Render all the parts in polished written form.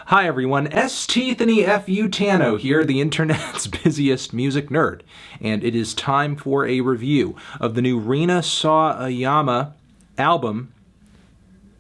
Hi everyone, STFU Tano here, the internet's busiest music nerd, and it is time for a review of the new Rina Sawayama album,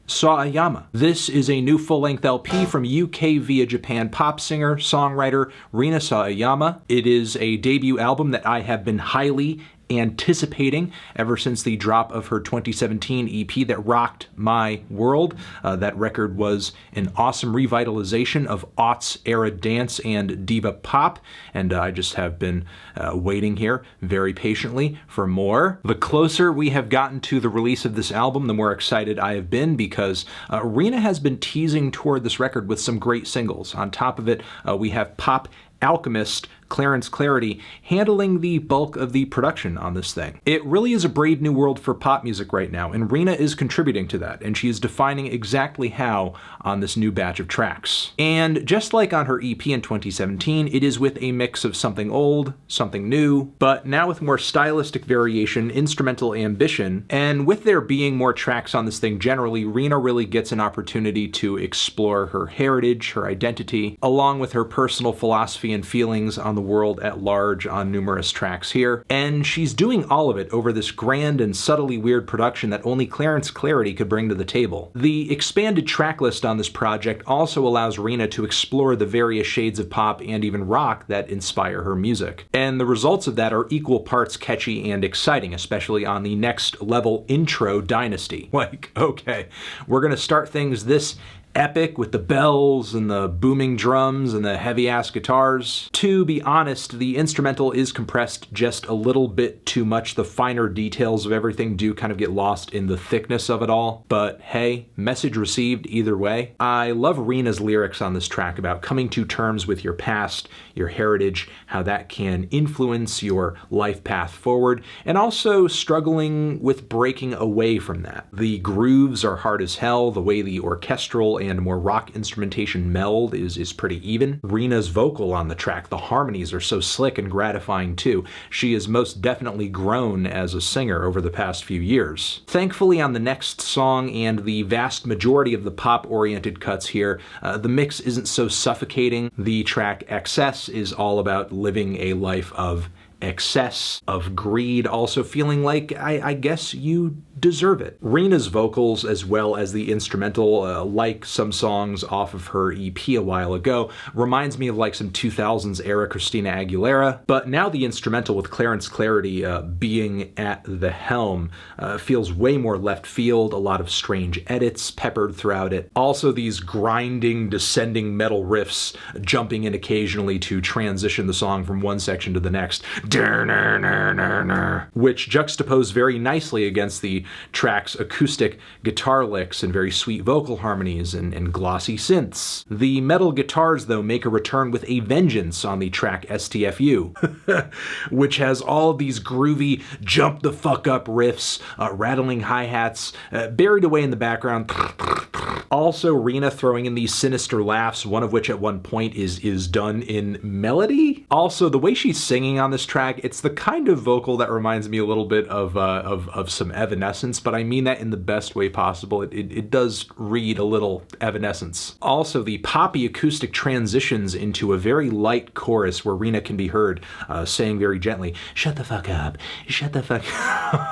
Sawayama. This is a new full-length LP from UK via Japan pop singer, songwriter Rina Sawayama. It is a debut album that I have been highly anticipating ever since the drop of her 2017 EP that rocked my world. That record was an awesome revitalization of aughts-era dance and diva pop, and I just have been waiting here very patiently for more. The closer we have gotten to the release of this album, the more excited I have been because Rina has been teasing toward this record with some great singles. On top of it, we have pop alchemist Clarence Clarity handling the bulk of the production on this thing. It really is a brave new world for pop music right now, and Rina is contributing to that, and she is defining exactly how on this new batch of tracks. And just like on her EP in 2017, it is with a mix of something old, something new, but now with more stylistic variation, instrumental ambition, and with there being more tracks on this thing generally, Rina really gets an opportunity to explore her heritage, her identity, along with her personal philosophy and feelings on the world at large on numerous tracks here. And she's doing all of it over this grand and subtly weird production that only Clarence Clarity could bring to the table. The expanded track list on this project also allows Rina to explore the various shades of pop and even rock that inspire her music. And the results of that are equal parts catchy and exciting, especially on the next level intro, Dynasty. Like, okay, we're gonna start things this epic with the bells and the booming drums and the heavy-ass guitars. To be honest, the instrumental is compressed just a little bit too much. The finer details of everything do kind of get lost in the thickness of it all. But hey, message received either way. I love Rina's lyrics on this track about coming to terms with your past, your heritage, how that can influence your life path forward, and also struggling with breaking away from that. The grooves are hard as hell. The way the orchestral and more rock instrumentation meld is pretty even. Rina's vocal on the track, the harmonies are so slick and gratifying too. She has most definitely grown as a singer over the past few years. Thankfully, on the next song and the vast majority of the pop-oriented cuts here, the mix isn't so suffocating. The track Excess is all about living a life of excess, of greed, also feeling like I guess you deserve it. Rina's vocals, as well as the instrumental, like some songs off of her EP a while ago, reminds me of like some 2000s era Christina Aguilera, but now the instrumental with Clarence Clarity being at the helm feels way more left field, a lot of strange edits peppered throughout it. Also these grinding, descending metal riffs jumping in occasionally to transition the song from one section to the next, which juxtapose very nicely against the track's acoustic guitar licks and very sweet vocal harmonies and glossy synths. The metal guitars, though, make a return with a vengeance on the track STFU, which has all of these groovy jump the fuck up riffs, rattling hi-hats, buried away in the background. Also, Rina throwing in these sinister laughs, one of which at one point is done in melody. Also, the way she's singing on this track, it's the kind of vocal that reminds me a little bit of some Evanescence, but I mean that in the best way possible. It does read a little Evanescence. Also, the poppy acoustic transitions into a very light chorus where Rina can be heard saying very gently, "Shut the fuck up, shut the fuck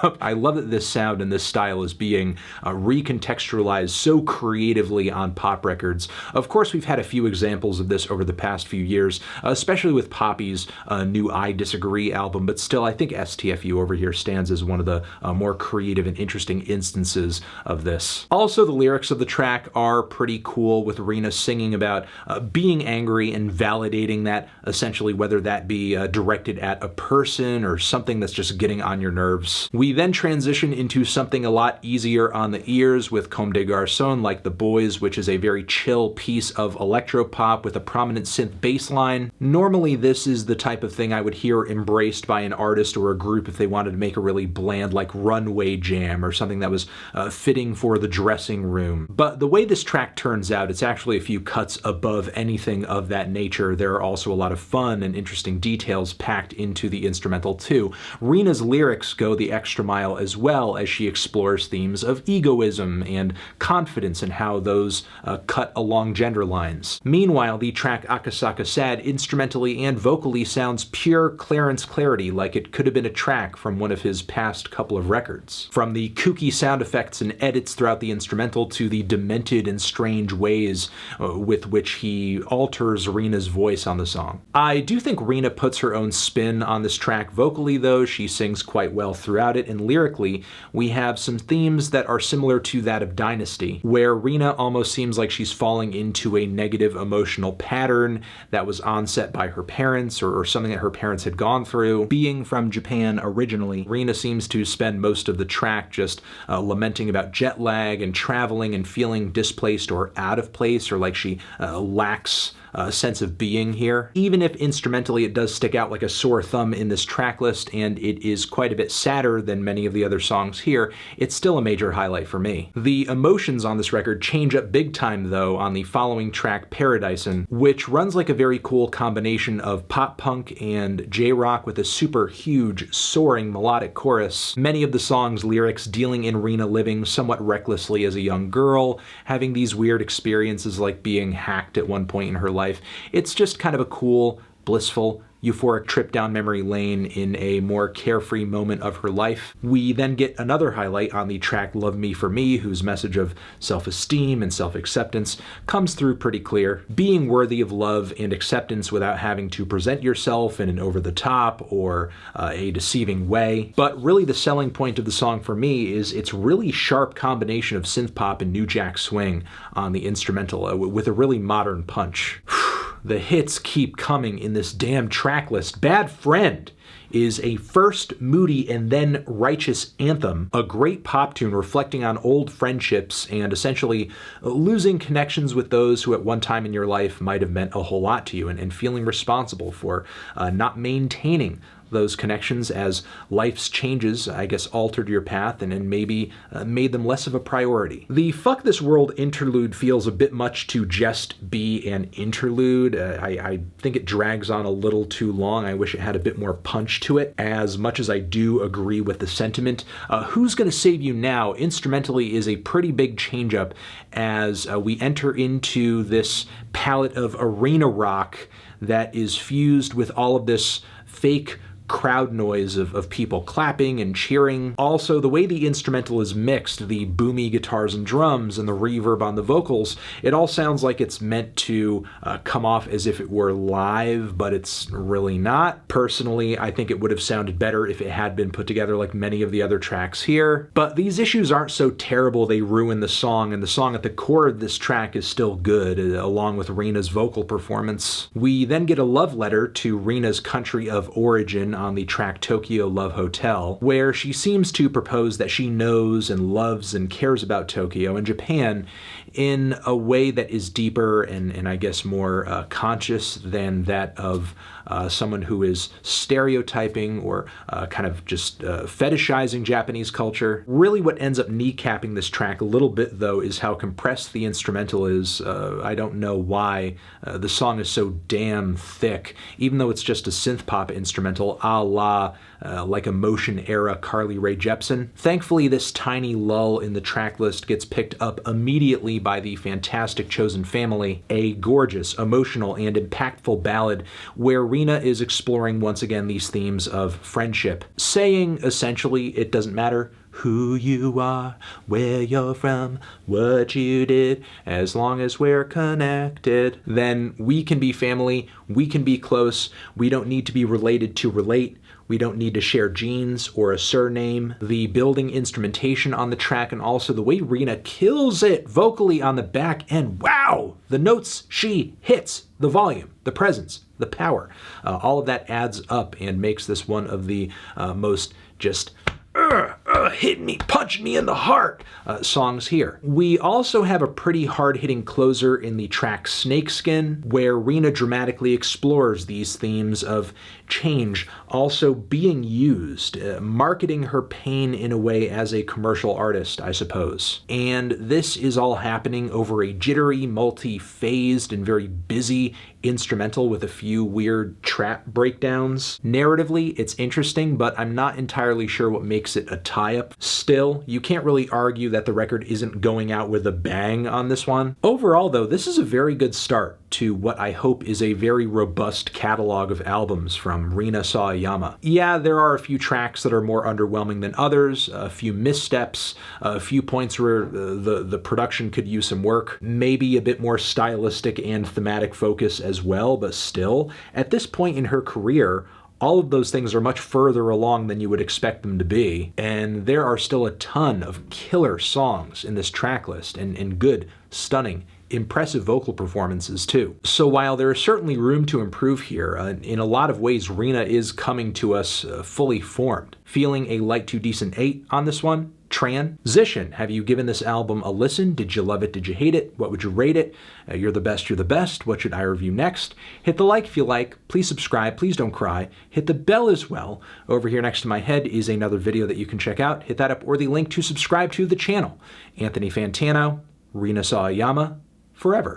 up." I love that this sound and this style is being recontextualized so creatively on pop records. Of course, we've had a few examples of this over the past few years, especially with Poppy's new I Disagree album, but still I think STFU over here stands as one of the more creative and interesting instances of this. Also, the lyrics of the track are pretty cool, with Rina singing about being angry and validating that, essentially, whether that be directed at a person or something that's just getting on your nerves. We then transition into something a lot easier on the ears with Comme des Garcons, Like the Boys, which is a very chill piece of electropop with a prominent synth bass line. Normally, this is the type of thing I would hear embraced by an artist or a group if they wanted to make a really bland, like, runway jam or something that was fitting for the dressing room. But the way this track turns out, it's actually a few cuts above anything of that nature. There are also a lot of fun and interesting details packed into the instrumental too. Rina's lyrics go the extra mile as well as she explores themes of egoism and confidence and how those cut along gender lines. Meanwhile, the track Akasaka Sad instrumentally and vocally sounds pure Clarence Clarity, like it could have been a track from one of his past couple of records. From the kooky sound effects and edits throughout the instrumental to the demented and strange ways with which he alters Rina's voice on the song. I do think Rina puts her own spin on this track vocally though. She sings quite well throughout it, and lyrically we have some themes that are similar to that of Dynasty, where Rina almost seems like she's falling into a negative emotional pattern that was onset by her parents or something that her parents had gone through. Being from Japan originally, Rina seems to spend most of the track just lamenting about jet lag and traveling and feeling displaced or out of place, or like she lacks a sense of being here. Even if instrumentally it does stick out like a sore thumb in this track list, and it is quite a bit sadder than many of the other songs here, it's still a major highlight for me. The emotions on this record change up big time though on the following track, PARADISIN, which runs like a very cool combination of pop punk and J-rock with a super huge soaring melodic chorus. Many of the song's lyrics dealing in Rina living somewhat recklessly as a young girl, having these weird experiences like being hacked at one point in her life. It's just kind of a cool, blissful, euphoric trip down memory lane in a more carefree moment of her life. We then get another highlight on the track Love Me For Me, whose message of self-esteem and self-acceptance comes through pretty clear. Being worthy of love and acceptance without having to present yourself in an over-the-top or a deceiving way. But really the selling point of the song for me is its really sharp combination of synth pop and new jack swing on the instrumental with a really modern punch. The hits keep coming in this damn track list. Bad Friend is a first moody and then righteous anthem, a great pop tune reflecting on old friendships and essentially losing connections with those who at one time in your life might have meant a whole lot to you, and feeling responsible for not maintaining those connections as life's changes, I guess, altered your path and maybe made them less of a priority. The Fuck This World interlude feels a bit much to just be an interlude. I think it drags on a little too long. I wish it had a bit more punch to it. As much as I do agree with the sentiment, Who's Gonna Save You Now instrumentally is a pretty big change up as we enter into this palette of arena rock that is fused with all of this fake crowd noise of people clapping and cheering. Also, the way the instrumental is mixed, the boomy guitars and drums and the reverb on the vocals, it all sounds like it's meant to come off as if it were live, but it's really not. Personally, I think it would have sounded better if it had been put together like many of the other tracks here. But these issues aren't so terrible they ruin the song, and the song at the core of this track is still good, along with Rina's vocal performance. We then get a love letter to Rina's country of origin on the track Tokyo Love Hotel, where she seems to propose that she knows and loves and cares about Tokyo and Japan in a way that is deeper and I guess more conscious than that of someone who is stereotyping or kind of just fetishizing Japanese culture. Really what ends up kneecapping this track a little bit though is how compressed the instrumental is. I don't know why the song is so damn thick, even though it's just a synth pop instrumental a la like a Motion era Carly Rae Jepsen. Thankfully, this tiny lull in the track list gets picked up immediately by the fantastic Chosen Family, a gorgeous, emotional, and impactful ballad where Rina is exploring once again these themes of friendship, saying essentially it doesn't matter who you are, where you're from, what you did, as long as we're connected. Then we can be family, we can be close, we don't need to be related to relate, we don't need to share genes or a surname. The building instrumentation on the track and also the way Rina kills it vocally on the back end. Wow! The notes she hits, the volume, the presence, the power. All of that adds up and makes this one of the most just hitting me, punching me in the heart songs here. We also have a pretty hard-hitting closer in the track Snakeskin, where Rina dramatically explores these themes of change also being used, marketing her pain in a way as a commercial artist, I suppose. And this is all happening over a jittery, multi-phased, and very busy instrumental with a few weird trap breakdowns. Narratively, it's interesting, but I'm not entirely sure what makes it a tie-up. Still, you can't really argue that the record isn't going out with a bang on this one. Overall, though, this is a very good start to what I hope is a very robust catalog of albums from Rina Sawayama. Yeah, there are a few tracks that are more underwhelming than others, a few missteps, a few points where the production could use some work, maybe a bit more stylistic and thematic focus as well, but still, at this point in her career, all of those things are much further along than you would expect them to be, and there are still a ton of killer songs in this track list, and good, stunning, impressive vocal performances too. So while there is certainly room to improve here, in a lot of ways Rina is coming to us fully formed. Feeling a light to decent 8 on this one. Transition. Have you given this album a listen? Did you love it? Did you hate it? What would you rate it? You're the best, you're the best. What should I review next? Hit the like if you like. Please subscribe. Please don't cry. Hit the bell as well. Over here next to my head is another video that you can check out. Hit that up or the link to subscribe to the channel. Anthony Fantano, Rina Sawayama, forever.